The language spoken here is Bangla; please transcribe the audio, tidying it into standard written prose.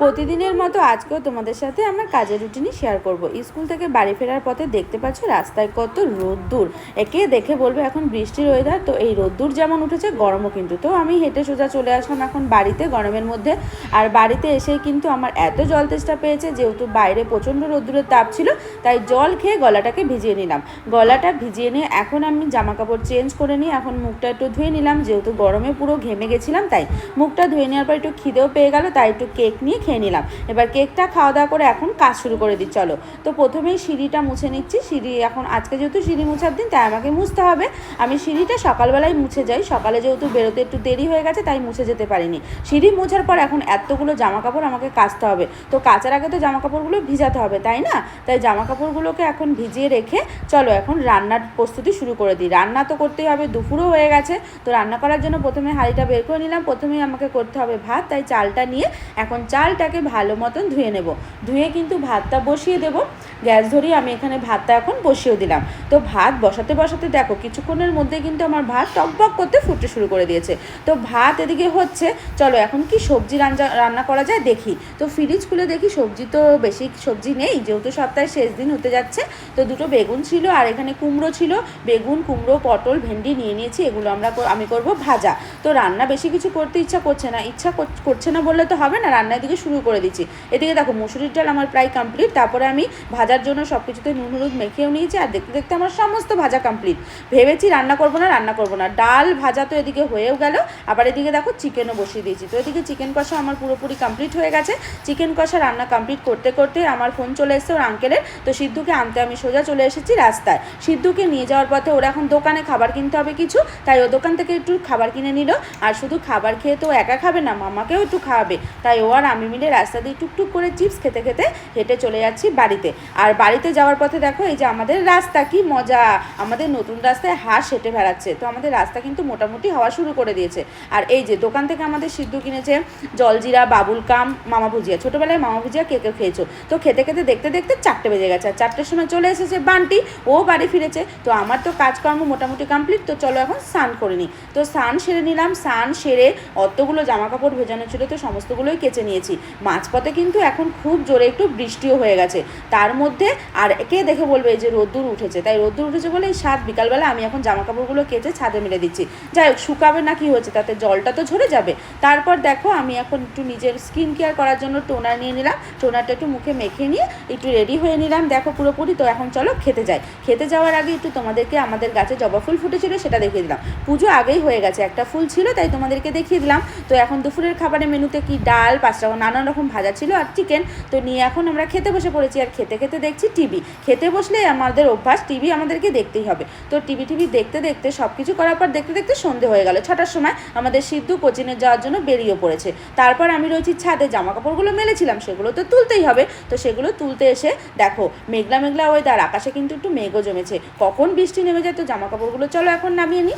প্রতিদিনের মতো আজকেও তোমাদের সাথে আমার কাজের রুটিনই শেয়ার করব। স্কুল থেকে বাড়ি ফেরার পথে দেখতে পাচ্ছ রাস্তায় কত রোদ্দুর, একে দেখে বলবে এখন বৃষ্টির ওয়েদার। তো এই রোদ্দুর যেমন উঠেছে গরমও কিন্তু। তো আমি হেঁটে সোজা চলে আসলাম এখন বাড়িতে গরমের মধ্যে। আর বাড়িতে এসেই কিন্তু আমার এত জল তেষ্টা পেয়েছে, যেহেতু বাইরে প্রচণ্ড রোদ্দুরের তাপ ছিল, তাই জল খেয়ে গলাটাকে ভিজিয়ে নিলাম। গলাটা ভিজিয়ে নিয়ে এখন আমি জামা কাপড় চেঞ্জ করে নিই, এখন মুখটা একটু ধুয়ে নিলাম, যেহেতু গরমে পুরো ঘেমে গেছিলাম। তাই মুখটা ধুয়ে নেওয়ার পর একটু খিদেও পেয়ে গেল, তাই একটু কেক নিয়ে খেয়ে নিলাম। এবার কেকটা খাওয়া দাওয়া করে এখন কাজ শুরু করে দিই। চলো, তো প্রথমেই সিঁড়িটা মুছে নিচ্ছি। সিঁড়ি এখন আজকে যেহেতু সিঁড়ি মোছার দিন, তাই আমাকে মুছতে হবে। আমি সিঁড়িটা সকালবেলায় মুছে যাই, সকালে যেহেতু বেরোতে একটু দেরি হয়ে গেছে তাই মুছে যেতে পারিনি। সিঁড়ি মোছার পর এখন এতগুলো জামা কাপড় আমাকে কাচতে হবে। তো কাচার আগে তো জামা কাপড়গুলো ভিজাতে হবে, তাই না? তাই জামা কাপড়গুলোকে এখন ভিজিয়ে রেখে চলো এখন রান্নার প্রস্তুতি শুরু করে দিই। রান্না তো করতেই হবে, দুপুরও হয়ে গেছে। তো রান্না করার জন্য প্রথমে হাঁড়িটা বের করে নিলাম। প্রথমেই আমাকে করতে হবে ভাত, তাই চালটা নিয়ে এখন চালটাকে ভালো মতন ধুয়ে নেব। ধুয়ে কিন্তু ভাতটা বসিয়ে দেব। গ্যাস ধরিয়ে আমি এখানে ভাতটা এখন বসিয়েও দিলাম। তো ভাত বসাতে বসাতে দেখো কিছুক্ষণের মধ্যে কিন্তু আমার ভাত টকবক করতে ফুটতে শুরু করে দিয়েছে। তো ভাত এদিকে হচ্ছে, চলো এখন কি সবজি রান্না করা যায় দেখি। তো ফ্রিজ খুলে দেখি সবজি তো বেশি সবজি নেই, যেহেতু সপ্তাহের শেষ দিন হতে যাচ্ছে। তো দুটো বেগুন ছিল আর এখানে কুমড়ো ছিল। বেগুন, কুমড়ো, পটল, ভেন্ডি নিয়ে নিয়েছি। এগুলো আমি করব ভাজা। তো রান্না বেশি কিছু করতে ইচ্ছা করছে না বললে তো হবে না, রান্না এদিকে শুরু করে দিচ্ছি। এদিকে দেখো মুসুরির ডাল আমার প্রায় কমপ্লিট। তারপরে আমি ভাজার জন্য সব কিছুতে নুন হলুদ মেখেও নিয়েছি, আর দেখতে দেখতে আমার সমস্ত ভাজা কমপ্লিট। ভেবেছি রান্না করবো না, ডাল ভাজা তো এদিকে হয়েও গেল। আবার এদিকে দেখো চিকেনও বসিয়ে দিয়েছি। তো এদিকে চিকেন কষা আমার পুরোপুরি কমপ্লিট হয়ে গেছে। চিকেন কষা রান্না কমপ্লিট করতে করতে আমার ফোন চলে এসেছে ওর আঙ্কেলের। তো সিদ্ধুকে আনতে আমি সোজা চলে এসেছি রাস্তায়। সিদ্ধুকে নিয়ে যাওয়ার পথে ওরা এখন দোকানে খাবার কিনতে হবে কিছু, তাই ও দোকান থেকে একটু খাবার কিনে নিল। আর শুধু খাবার খেয়ে তো একা খাবে না, মামাকেও একটু খাওয়াবে। তাই ও আর আমি মিলে রাস্তা দিয়ে টুকটুক করে চিপস খেতে খেতে হেঁটে চলে যাচ্ছি বাড়িতে। আর বাড়িতে যাওয়ার পথে দেখো এই যে আমাদের রাস্তা, কি মজা! আমাদের নতুন রাস্তায় হাঁস হেঁটে বেড়াচ্ছে। তো আমাদের রাস্তা কিন্তু মোটামুটি হওয়া শুরু করে দিয়েছে। আর এই যে দোকান থেকে আমাদের সিদ্ধু কিনেছে জলজিরা, বাবুল কাম, মামা ভুজিয়া। ছোটোবেলায় মামা ভুজিয়া কে কে খেয়েছো? তো খেতে খেতে দেখতে দেখতে 4টে বেজে গেছে। আর 4টের সময় চলে এসেছে বান্টি, ও বাড়ি ফিরেছে। তো আমার তো কাজকর্ম মোটামুটি কমপ্লিট। তো চলো এখন স্নান করে নিই। তো স্নান সেরে নিলাম। স্নান সেরে অতগুলো জামা কাপড় ভেজানো ছিল, তো সমস্তগুলোই কেচে নিয়েছি। মাঝপথে কিন্তু এখন খুব জোরে একটু বৃষ্টিও হয়ে গেছে। তার মধ্যে আর কে দেখে বলবে যে রোদ্দুর উঠেছে, তাই রোদ্দুর উঠেছে বলে এই বিকালবেলা আমি এখন জামা কাপড়গুলো কেচে ছাদে মেলে দিচ্ছি। যাই হোক, শুকাবে না কি হয়েছে, তাতে জলটা তো ঝরে যাবে। তারপর দেখো আমি এখন একটু নিজের স্কিন কেয়ার করার জন্য টোনার নিয়ে নিলাম। টোনারটা একটু মুখে মেখে নিয়ে একটু রেডি হয়ে নিলাম দেখো পুরোপুরি। তো এখন চলো খেতে যাই। খেতে যাওয়ার আগে একটু তোমাদেরকে আমাদের গাছে জবা ফুল ফুটেছিল সেটা দেখিয়ে দিলাম। পুজো আগেই হয়ে গেছে, একটা ফুল ছিল তাই তোমাদেরকে দেখিয়ে দিলাম। তো এখন দুপুরের খাবারের মেনুতে কি ডাল, 5 রকম নানান রকম ভাজা ছিল আর চিকেন। তো নিয়ে এখন আমরা খেতে বসে পড়েছি। আর খেতে খেতে দেখছি টিভি। খেতে বসলে আমাদের অভ্যাস, টিভি আমাদেরকে দেখতেই হবে। তো টিভি দেখতে দেখতে সব কিছু করার পর দেখতে দেখতে সন্ধে হয়ে গেল। 6টার সময় আমাদের সিদ্ধু কোচিংয়ে যাওয়ার জন্য বেরিয়ে পড়েছে। তারপর আমি রয়েছি ছাদে, জামা কাপড়গুলো মেলেছিলাম সেগুলো তো তুলতেই হবে। তো সেগুলো তুলতে এসে দেখো মেঘলা মেঘলা ওয়েদার, আকাশে কিন্তু একটু মেঘও জমেছে। কখন বৃষ্টি নেমে যায়। তো জামা কাপড়গুলো চলো এখন নামিয়ে নিই।